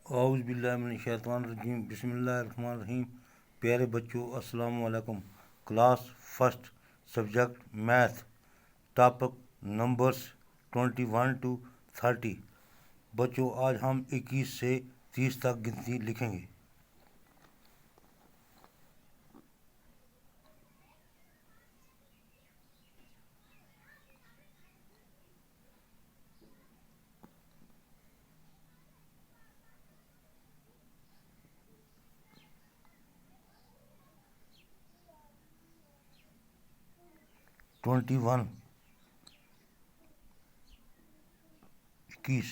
औज़ बिल्लाहि मिनश शैतानिर रजीम बिस्मिल्लाहिर रहमानिर रहीम। प्यारे बच्चों, अस्सलाम वालेकुम। Class first, subject math, topic numbers 21 to 30। बच्चों, आज हम 21 से 30 तक गिनती लिखेंगे। Twenty one 21,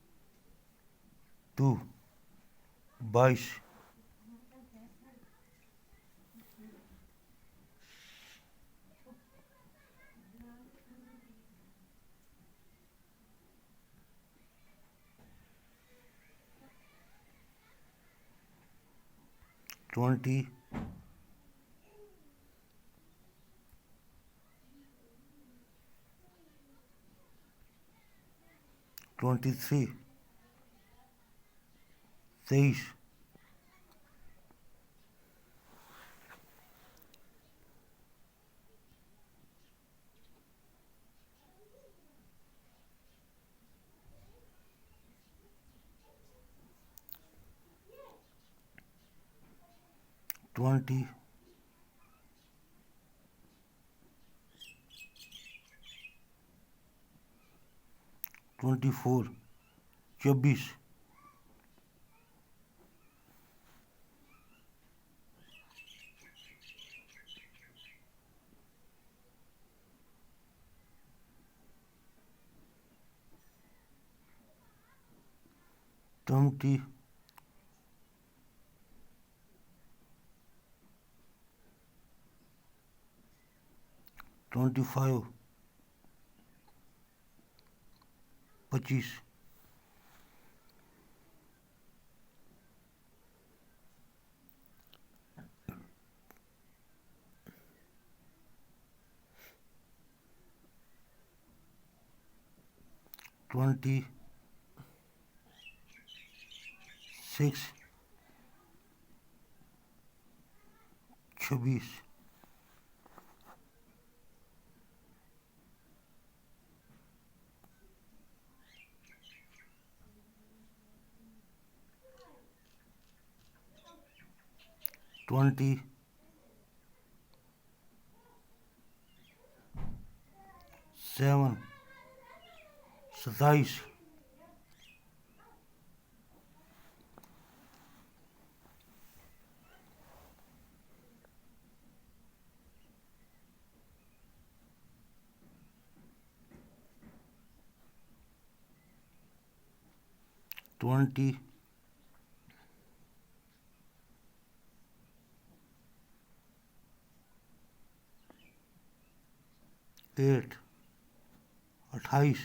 22, 22, 20, 23, 23, 20, 24, 24, 20, 25, 25, 26, 26, 20, 7, 27, 20, 8, 28,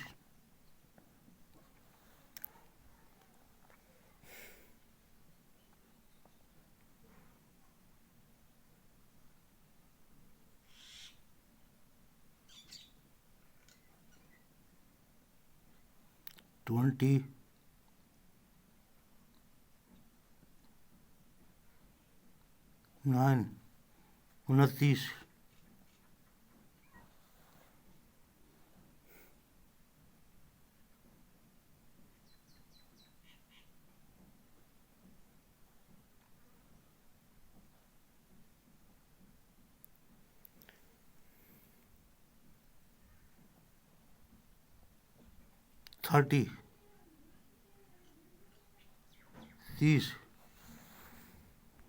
20, 9, 29, 30, 30,